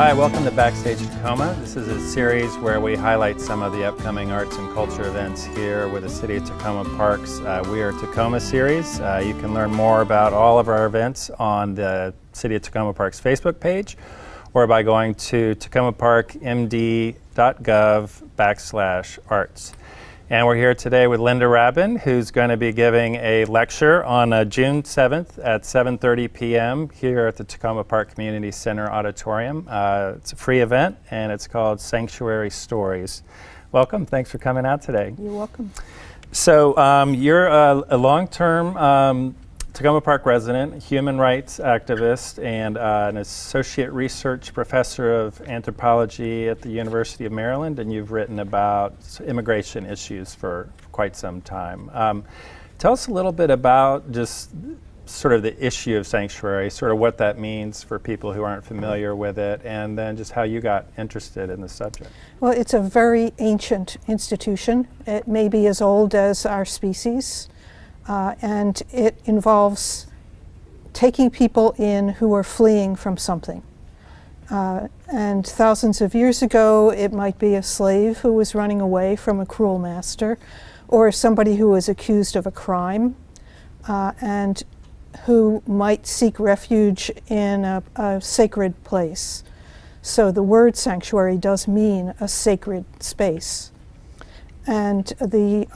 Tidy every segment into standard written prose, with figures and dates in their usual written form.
Hi, welcome to BackStage Takoma. This is a series where we highlight some of the upcoming arts and culture events here with the City of Takoma Parks We Are Takoma series. You can learn more about all of our events on the City of Takoma Parks Facebook page or by going to takomaparkmd.gov/arts. And we're here today with Linda Rabben, who's going to be giving a lecture on June 7th at 7:30 p.m. here at the Takoma Park Community Center auditorium. It's a free event, and it's called Sanctuary Stories. Welcome. Thanks for coming out today. You're welcome. So you're a long-term Takoma Park resident, human rights activist, and an associate research professor of anthropology at the University of Maryland, and you've written about immigration issues for quite some time. Tell us a little bit about just sort of the issue of sanctuary, sort of what that means for people who aren't familiar with it, and then just how you got interested in the subject. Well, it's a very ancient institution. It may be as old as our species. And it involves taking people in who are fleeing from something. And thousands of years ago, it might be a slave who was running away from a cruel master, or somebody who was accused of a crime, and who might seek refuge in a sacred place. So the word sanctuary does mean a sacred space. And the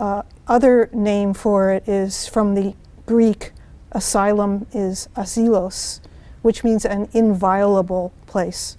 other name for it is from the Greek. Asylum is asilos, which means an inviolable place.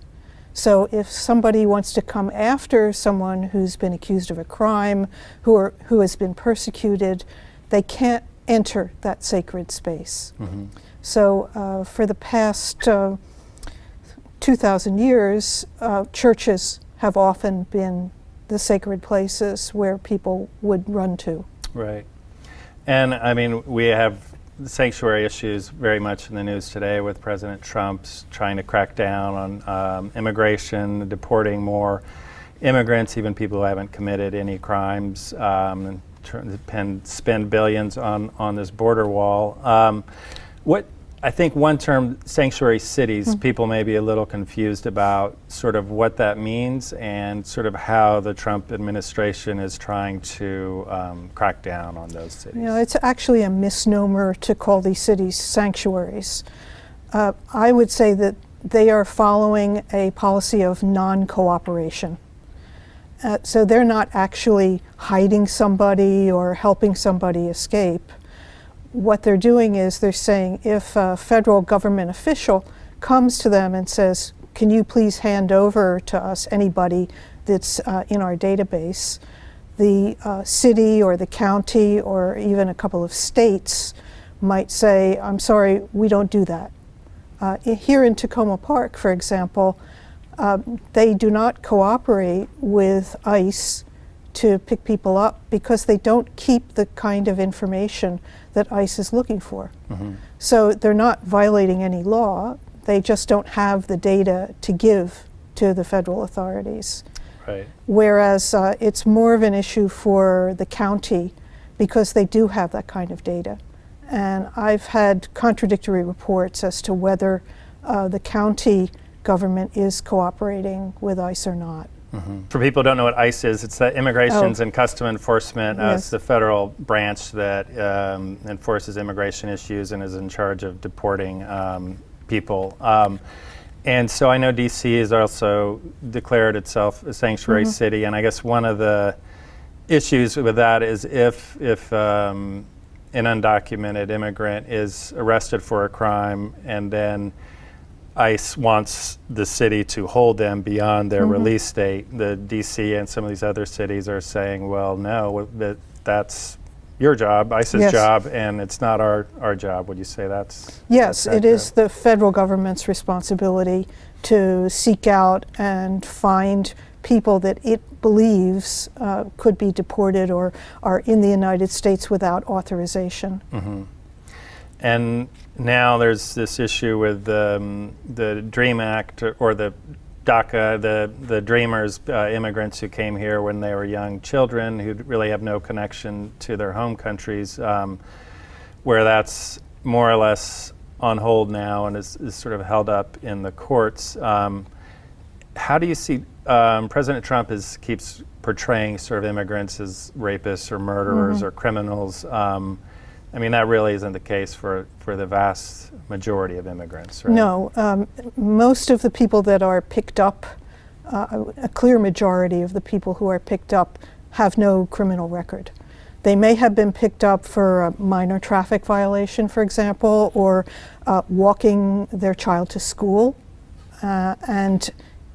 So if somebody wants to come after someone who's been accused of a crime, who has been persecuted, they can't enter that sacred space. Mm-hmm. So for the past 2,000 years, churches have often been the sacred places where people would run to. Right. And I mean, we have the sanctuary issues very much in the news today with President Trump's trying to crack down on immigration, deporting more immigrants, even people who haven't committed any crimes, and spend billions on this border wall. I think one term, sanctuary cities, people may be a little confused about sort of what that means and sort of how the Trump administration is trying to crack down on those cities. You know, it's actually a misnomer to call these cities sanctuaries. I would say that they are following a policy of non-cooperation. So they're not actually hiding somebody or helping somebody escape. What they're doing is they're saying if a federal government official comes to them and says, can you please hand over to us anybody that's in our database, the city or the county or even a couple of states might say, I'm sorry, we don't do that. Here in Takoma Park, for example, they do not cooperate with ICE to pick people up because they don't keep the kind of information that ICE is looking for. Mm-hmm. So they're not violating any law, they just don't have the data to give to the federal authorities. Right. Whereas it's more of an issue for the county because they do have that kind of data. And I've had contradictory reports as to whether the county government is cooperating with ICE or not. Mm-hmm. For people who don't know what ICE is, it's the Immigrations and Custom Enforcement. Yes. It's the federal branch that enforces immigration issues and is in charge of deporting people. And so I know DC has also declared itself a sanctuary city, and I guess one of the issues with that is if an undocumented immigrant is arrested for a crime and then ICE wants the city to hold them beyond their release date. The DC and some of these other cities are saying, well, no, that's your job, ICE's job, and it's not our job. Would you say that's Yes, it is the federal government's responsibility to seek out and find people that it believes could be deported or are in the United States without authorization. Mm-hmm. And now there's this issue with the DREAM Act or the DACA, the Dreamers, immigrants who came here when they were young children who really have no connection to their home countries, where that's more or less on hold now and is sort of held up in the courts. how do you see President Trump keeps portraying sort of immigrants as rapists or murderers or criminals? I mean, that really isn't the case for the vast majority of immigrants, right? No, most of the people that are picked up, a clear majority of the people who are picked up have no criminal record. They may have been picked up for a minor traffic violation, for example, or walking their child to school. And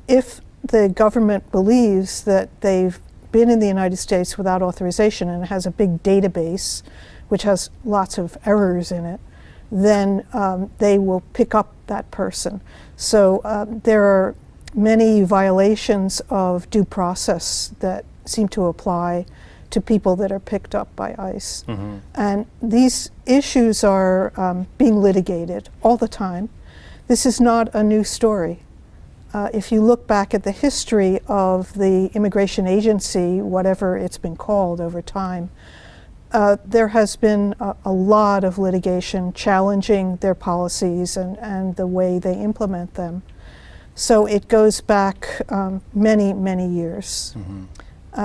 if the government believes that they've been in the United States without authorization and has a big database, which has lots of errors in it, then they will pick up that person. So there are many violations of due process that seem to apply to people that are picked up by ICE. And these issues are being litigated all the time. This is not a new story. If you look back at the history of the immigration agency, whatever it's been called over time, there has been a lot of litigation challenging their policies and the way they implement them. So it goes back many, many years.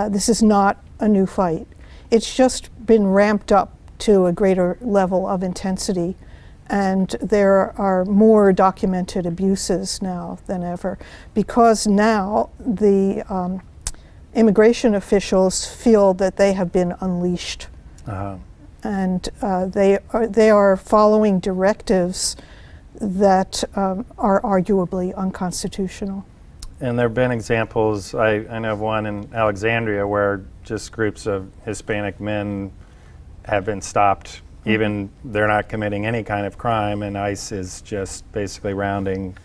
This is not a new fight. It's just been ramped up to a greater level of intensity, and there are more documented abuses now than ever, because now the immigration officials feel that they have been unleashed. And they are following directives that are arguably unconstitutional. And there have been examples, I know of one in Alexandria where just groups of Hispanic men have been stopped, even they're not committing any kind of crime, and ICE is just basically rounding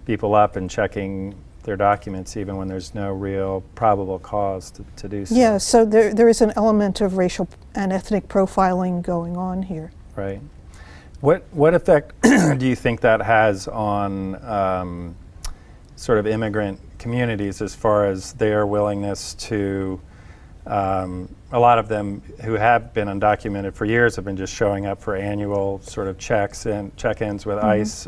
people up and checking their documents even when there's no real probable cause to do so. Yeah, so there is an element of racial and ethnic profiling going on here. Right. What effect do you think that has on sort of immigrant communities as far as their willingness to, a lot of them who have been undocumented for years have been just showing up for annual sort of checks and check-ins with ICE,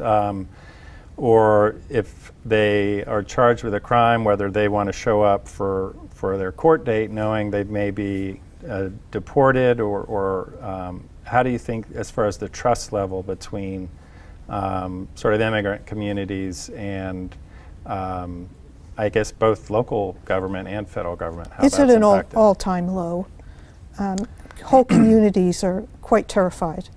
or if they are charged with a crime, whether they want to show up for their court date knowing they may be deported, or how do you think, as far as the trust level between sort of immigrant communities and I guess both local government and federal government, how It's that's at an impacted? all-time low. Whole communities are quite terrified.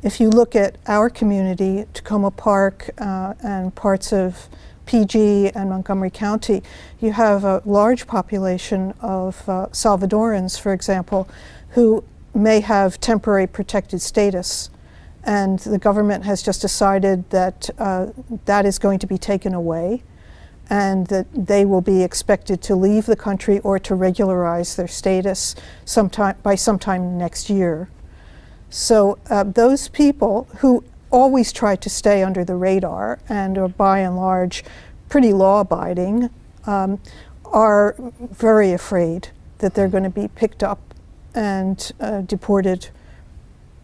If you look at our community, Takoma Park and parts of PG and Montgomery County, you have a large population of Salvadorans, for example, who may have temporary protected status. And the government has just decided that that is going to be taken away, and that they will be expected to leave the country or to regularize their status by sometime next year. So those people who always try to stay under the radar and are by and large pretty law-abiding are very afraid that they're going to be picked up and deported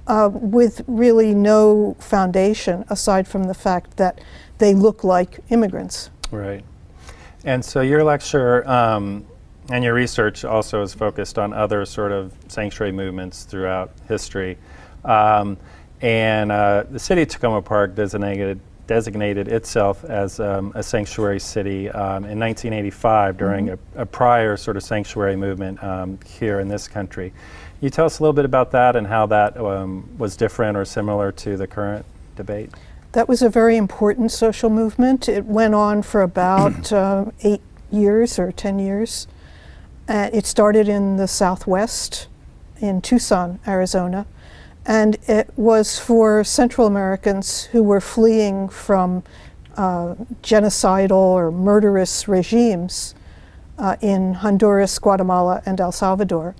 with really no foundation aside from the fact that they look like immigrants. Right. And so your lecture and your research also is focused on other sort of sanctuary movements throughout history. And the city of Takoma Park designated itself as a sanctuary city in 1985 during a prior sort of sanctuary movement here in this country. Can you tell us a little bit about that and how that was different or similar to the current debate? That was a very important social movement. It went on for about 8 years or 10 years. It started in the Southwest, in Tucson, Arizona, and it was for Central Americans who were fleeing from genocidal or murderous regimes in Honduras, Guatemala, and El Salvador.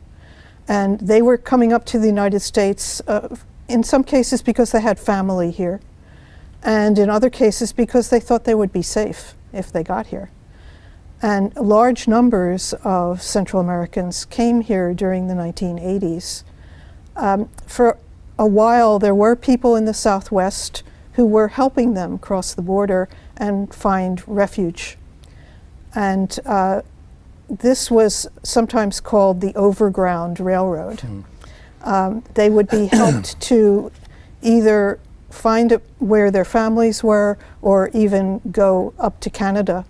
And they were coming up to the United States, in some cases because they had family here, and in other cases because they thought they would be safe if they got here. And large numbers of Central Americans came here during the 1980s. For a while, there were people in the Southwest who were helping them cross the border and find refuge. And this was sometimes called the overground railroad. They would be helped to either find where their families were, or even go up to Canada,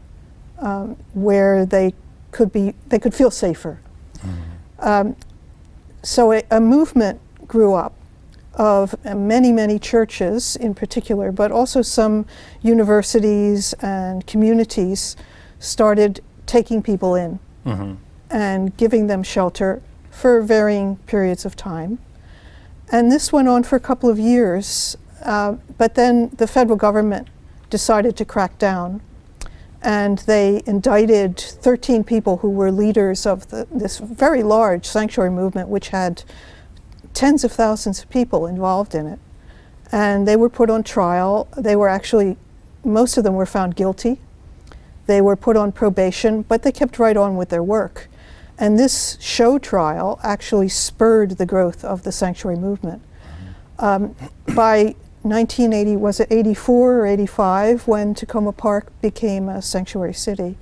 where they could feel safer. So a movement grew up of many churches in particular, but also some universities and communities started taking people in and giving them shelter for varying periods of time. And this went on for a couple of years, but then the federal government decided to crack down, and they indicted 13 people who were leaders of this very large sanctuary movement, which had tens of thousands of people involved in it. And they were put on trial. They were actually, most of them were found guilty. They were put on probation, but they kept right on with their work. And this show trial actually spurred the growth of the sanctuary movement. By 1980, was it 84 or 85, when Takoma Park became a sanctuary city,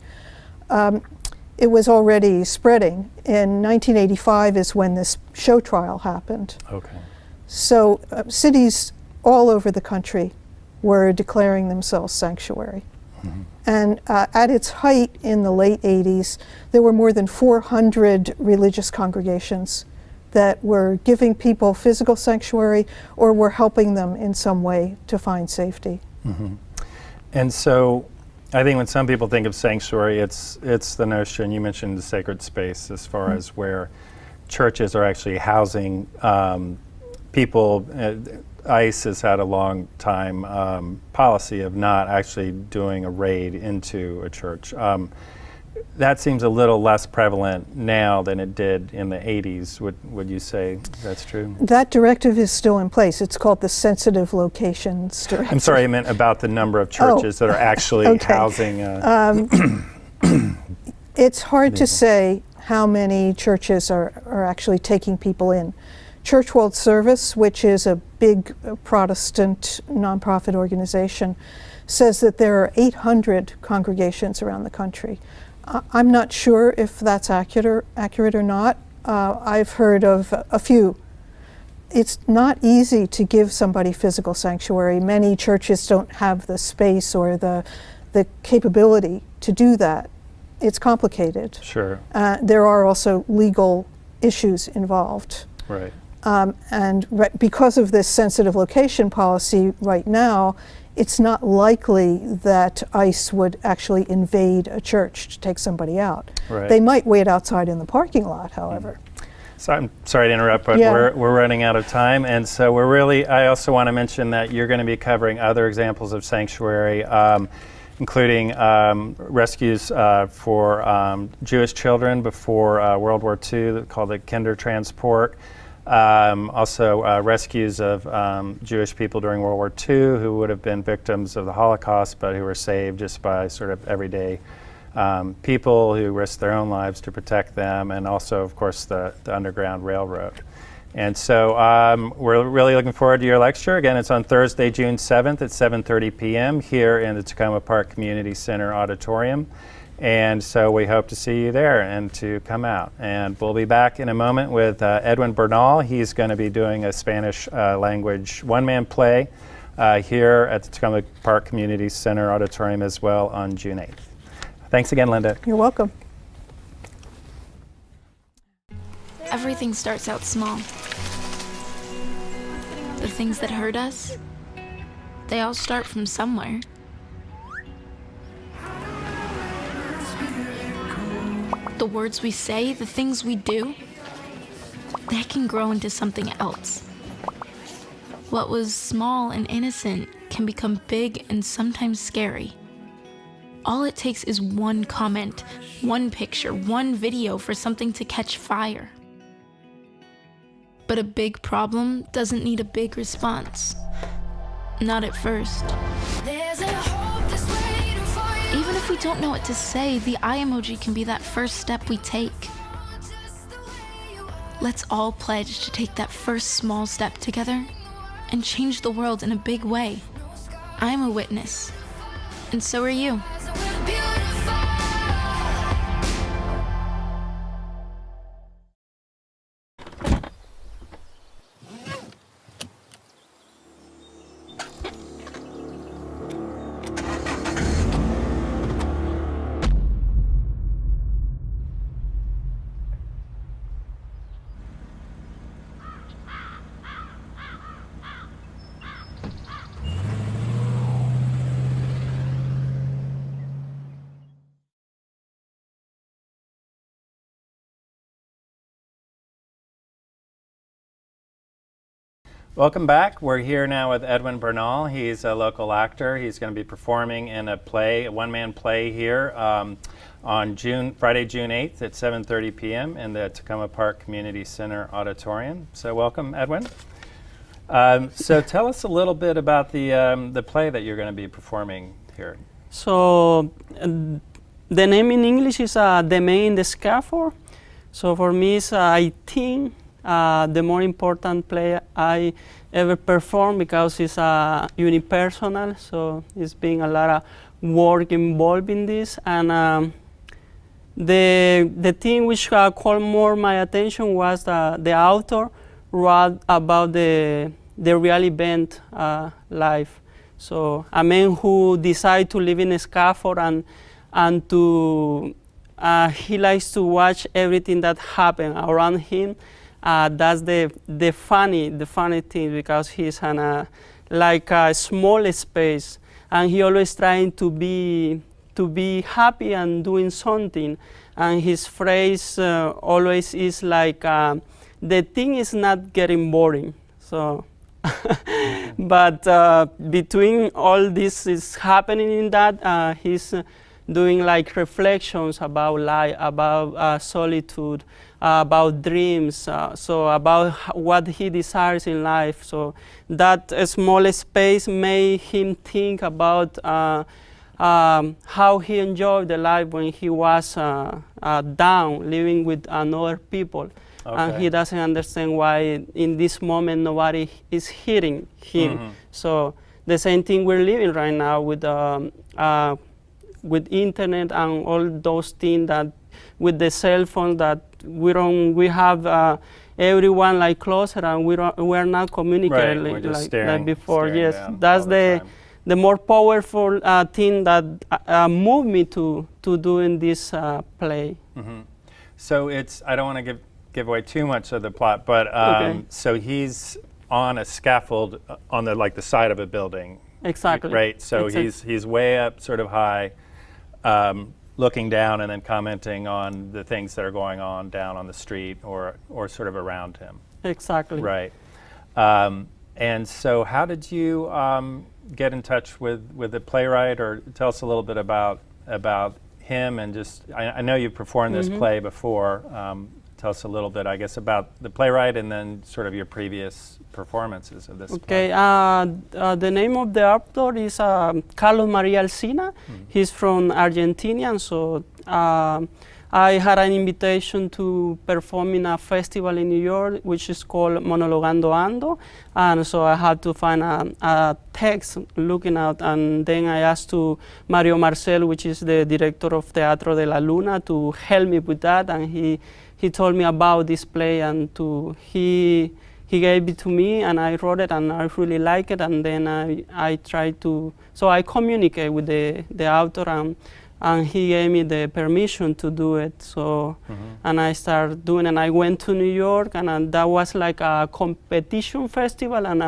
it was already spreading. In 1985 is when this show trial happened. Okay. So cities all over the country were declaring themselves sanctuary. And at its height in the late 80s, there were more than 400 religious congregations that were giving people physical sanctuary or were helping them in some way to find safety. And so I think when some people think of sanctuary, it's the notion, you mentioned the sacred space, as far as where churches are actually housing people. ICE has had a long time policy of not actually doing a raid into a church. That seems a little less prevalent now than it did in the 80s. Would you say that's true? That directive is still in place. It's called the Sensitive Locations Directive. I'm sorry, I meant about the number of churches that are actually housing. It's hard to say how many churches are actually taking people in. Church World Service, which is a big Protestant nonprofit organization, says that there are 800 congregations around the country. I'm not sure if that's accurate or not. I've heard of a few. It's not easy to give somebody physical sanctuary. Many churches don't have the space or the capability to do that. It's complicated. Sure. There are also legal issues involved. Right. And because of this sensitive location policy right now, it's not likely that ICE would actually invade a church to take somebody out. Right. They might wait outside in the parking lot, however. So I'm sorry to interrupt, but we're running out of time. And so I also want to mention that you're going to be covering other examples of sanctuary, including rescues for Jewish children before World War II, called the Kinder Transport. Also rescues of Jewish people during World War II who would have been victims of the Holocaust, but who were saved just by sort of everyday people who risked their own lives to protect them, and also, of course, the Underground Railroad. And so we're really looking forward to your lecture. Again, it's on Thursday, June 7th at 7:30 p.m. here in the Takoma Park Community Center auditorium. And so we hope to see you there and to come out. And we'll be back in a moment with Edwin Bernal. He's going to be doing a Spanish language one-man play here at the Takoma Park Community Center auditorium as well on June 8th. Thanks again, Linda. You're welcome. Everything starts out small. The things that hurt us, they all start from somewhere. The words we say, the things we do, they can grow into something else. What was small and innocent can become big and sometimes scary. All it takes is one comment, one picture, one video for something to catch fire. But a big problem doesn't need a big response. Not at first. Even if we don't know what to say, the eye emoji can be that first step we take. Let's all pledge to take that first small step together and change the world in a big way. I'm a witness, and so are you. Welcome back. We're here now with Edwin Bernal. He's a local actor. He's going to be performing in a play, a one-man play here on Friday, June 8th at 7:30 p.m. in the Takoma Park Community Center auditorium. So welcome, Edwin. So tell us a little bit about the play that you're going to be performing here. So the name in English is Demi in the Scaffold. So for me, it's, I think, the more important play I ever performed because it's unipersonal, so it's been a lot of work involved in this. And the thing which called more my attention was the author wrote about the real event life. So a man who decided to live in a scaffold and to he likes to watch everything that happened around him. That's the funny thing, because he's in like a small space, and he always trying to be happy and doing something. And his phrase always is like, the thing is not getting boring. So, but between all this is happening in that, he's doing like reflections about life, about solitude, about dreams, so about what he desires in life. So that small space made him think about how he enjoyed the life when he was down, living with other people. Okay. And he doesn't understand why in this moment nobody is hearing him. Mm-hmm. So the same thing we're living right now with internet and all those things, that with the cell phone, that we have everyone like closer, and we're not communicating like before. Yes, that's the more powerful thing that moved me to doing this play. Mm-hmm. So I don't want to give away too much of the plot, but okay. So he's on a scaffold on the side of a building. Exactly. Right. So exactly. he's way up, sort of high, looking down and then commenting on the things that are going on down on the street or sort of around him. Exactly. Right. And so how did you get in touch with the playwright, or tell us a little bit about him, and just, I know you've performed this play before. Tell us a little bit, I guess, about the playwright and then sort of your previous performances of this play. The name of the author is Carlos Maria Alsina. He's from Argentinian, so I had an invitation to perform in a festival in New York, which is called Monologando Ando, and so I had to find a text looking out, and then I asked to Mario Marcel, which is the director of Teatro de la Luna, to help me with that, and he told me about this play, and he gave it to me, and I wrote it, and I really like it, and then I tried to, so I communicate with the author, and he gave me the permission to do it. So, and I started doing it, and I went to New York, and that was like a competition festival, and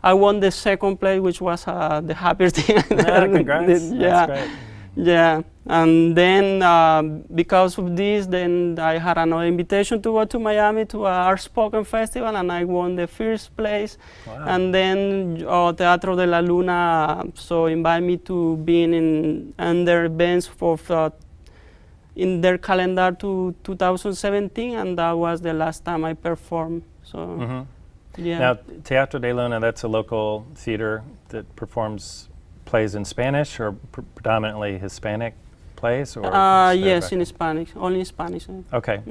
I won the second place, which was the happiest thing. Yeah, congrats. Yeah. That's great. Yeah, and then because of this, then I had another invitation to go to Miami to our spoken festival, and I won the first place. Wow. And then Teatro de la Luna so invited me to be in their events in their calendar to 2017, and that was the last time I performed. So, yeah. Now, Teatro de Luna, that's a local theater that performs plays in Spanish, or predominantly Hispanic plays? Or yes, in Spanish, only in Spanish. Okay.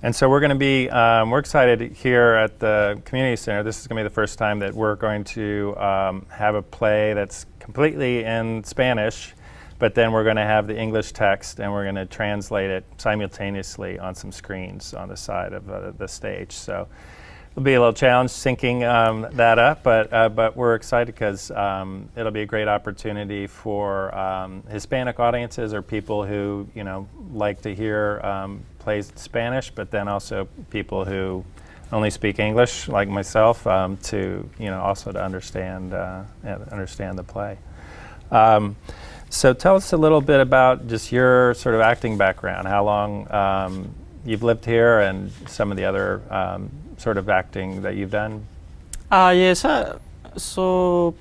And so we're going to be, we're excited here at the Community Center. This is going to be the first time that we're going to have a play that's completely in Spanish, but then we're going to have the English text, and we're going to translate it simultaneously on some screens on the side of the stage. So it'll be a little challenge syncing that up, but we're excited because it'll be a great opportunity for Hispanic audiences, or people who like to hear plays in Spanish, but then also people who only speak English, like myself, to also to understand the play. So tell us a little bit about just your sort of acting background, how long you've lived here, and some of the other sort of acting that you've done. Yes, so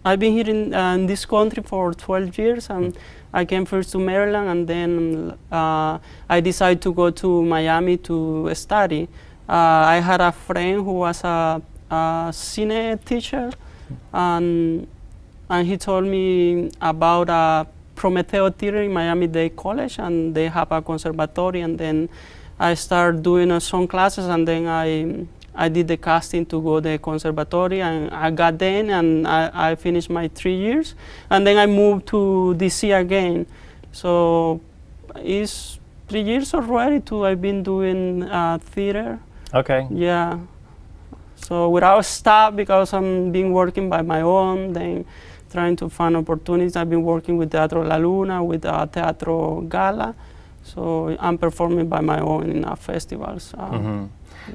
I've been here in this country for 12 years, and I came first to Maryland, and then I decided to go to Miami to study. I had a friend who was a cine teacher, and he told me about Prometeo Theater in Miami-Dade College, and they have a conservatory, and then I started doing some classes, and then I did the casting to go to the conservatory, and I got in, and I finished my 3 years, and then I moved to DC again. So it's 3 years already I've been doing theater. Okay. Yeah. So without stop, because I'm been working by my own, then trying to find opportunities. I've been working with Teatro La Luna, with Teatro Gala. So I'm performing by my own in festivals. Mm-hmm.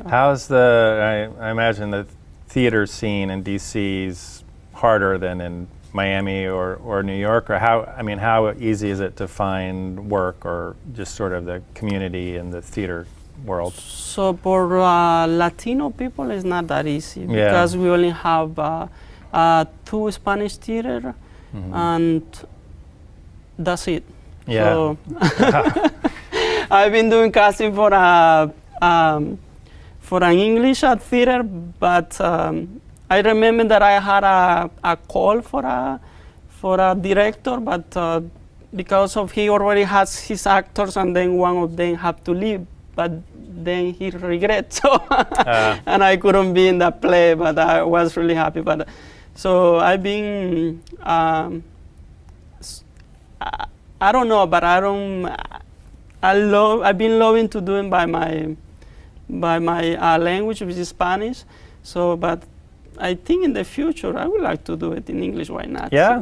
How's I imagine the theater scene in DC is harder than in Miami or New York, or how easy is it to find work, or just sort of the community in the theater world? So for Latino people, it's not that easy, because we only have 2 Spanish theater, and that's it. Yeah. So I've been doing casting for an English theater, but I remember that I had a call for a director, but because of he already has his actors, and then one of them have to leave, but then he regrets, so and I couldn't be in that play, but I was really happy. But so I've been I don't know, but I've been loving to do it by my language, which is Spanish. So, but I think in the future I would like to do it in English. Why not? Yeah,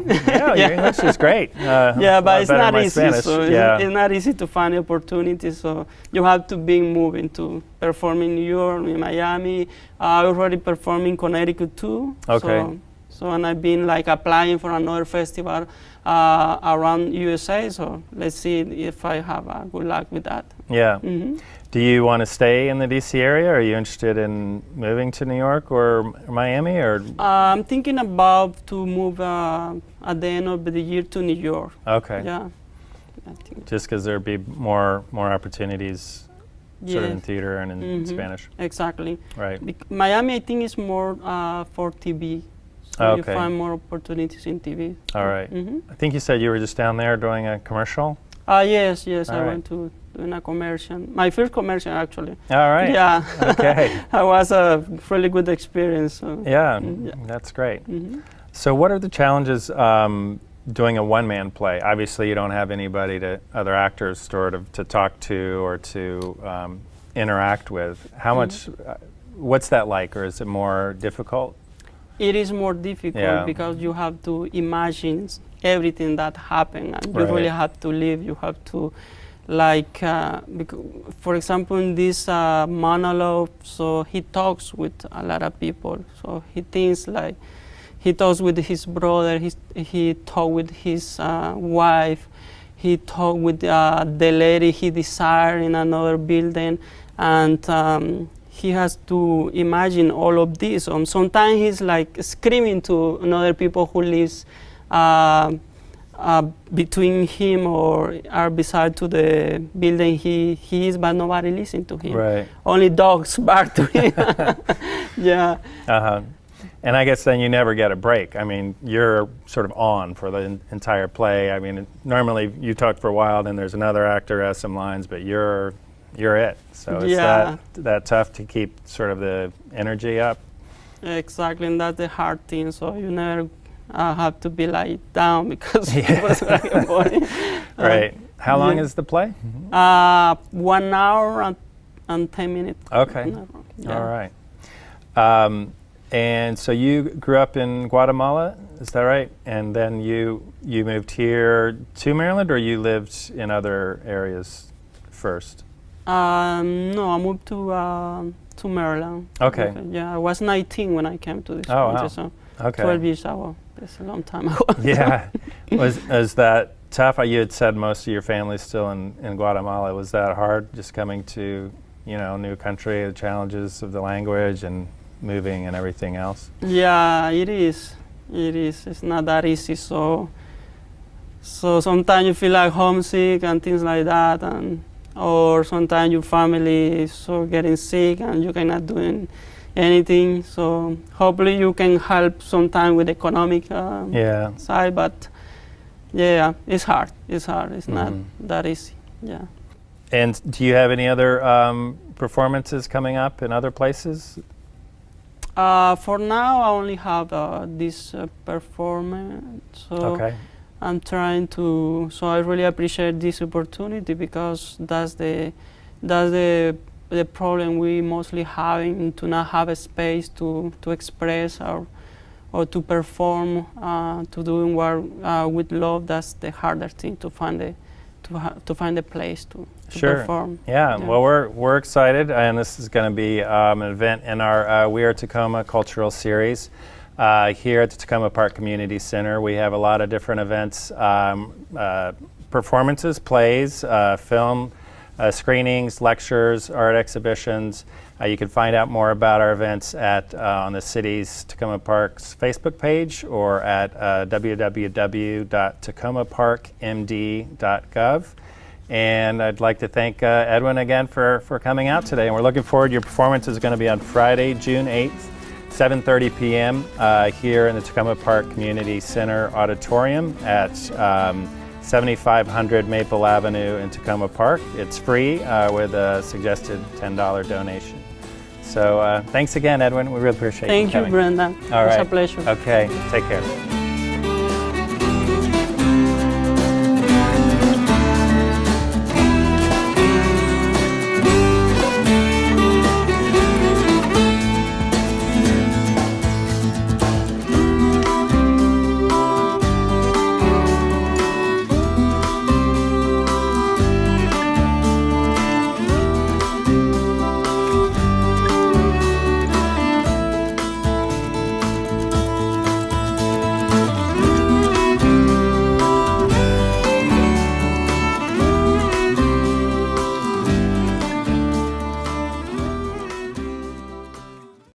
your English is great. Yeah, but it's not easy. Spanish. So it's not easy to find opportunities. So you have to be moving to perform in New York, in Miami. I already perform in Connecticut too. Okay. So and I've been like applying for another festival around USA. So let's see if I have good luck with that. Yeah. Mm-hmm. Do you want to stay in the DC area? Are you interested in moving to New York or Miami, or? I'm thinking about to move at the end of the year to New York. Okay. Yeah. I think. Just because there'd be more opportunities, sort of in theater and in Spanish. Exactly. Right. Miami, I think, is more for TV. So you find more opportunities in TV. All right. I think you said you were just down there doing a commercial. Yes. All I right. went to doing a commercial. My first commercial, actually. All right. Yeah. Okay. It was a really good experience. So. Yeah, that's great. So what are the challenges doing a one-man play? Obviously you don't have anybody other actors sort of to talk to or to interact with. How much, what's that like, or is it more difficult? It is more difficult because you have to imagine everything that happened, and you really have to live. You have to, like, for example, in this monologue, so he talks with a lot of people. So he thinks like, he talks with his brother, he talks with his wife, he talks with the lady he desired in another building, and he has to imagine all of this. Sometimes he's like screaming to another people who lives between him or are beside to the building he is, but nobody listens to him. Right. Only dogs bark to him. Yeah. Uh-huh. And I guess then you never get a break. I mean, you're sort of on for the entire play. I mean, normally you talk for a while, then there's another actor has some lines, but you're it. So it's that tough to keep sort of the energy up. Exactly, and that's the hard thing. So you never have to be like down because it was very boring. Right. How long is the play? 1 hour and 10 minutes. Okay. Yeah. All right. And so you grew up in Guatemala, is that right? And then you moved here to Maryland, or you lived in other areas first? No, I moved to Maryland. Okay. Yeah, I was 19 when I came to this country, country, so Okay. 12 years ago. That's a long time ago. Yeah. Was that tough? You had said most of your family's still in Guatemala. Was that hard, just coming to, new country, the challenges of the language and moving and everything else. Yeah, it is. It is. It's not that easy. So sometimes you feel like homesick and things like that, or sometimes your family is so getting sick and you cannot do anything. So hopefully you can help sometime with economic side, but yeah, it's hard. It's hard. It's not that easy. Yeah. And do you have any other performances coming up in other places? For now, I only have this performance. So Okay. I'm trying to. So I really appreciate this opportunity because that's the problem we mostly having, to not have a space to express or to perform, to doing work with love. That's the harder thing, to find a place to perform. Yeah. Well, we're excited, and this is going to be an event in our We Are Takoma cultural series here at the Takoma Park Community Center. We have a lot of different events, performances, plays, film, screenings, lectures, art exhibitions. You can find out more about our events at on the city's Takoma Park's Facebook page, or at www.takomaparkmd.gov. And I'd like to thank Edwin again for coming out today. And we're looking forward. Your performance is going to be on Friday, June 8th, 7:30 p.m. Here in the Takoma Park Community Center auditorium at 7500 Maple Avenue in Takoma Park. It's free with a suggested $10 donation. So thanks again, Edwin. We really appreciate you coming. Thank you, Brenda. All right. It's a pleasure. Okay, take care.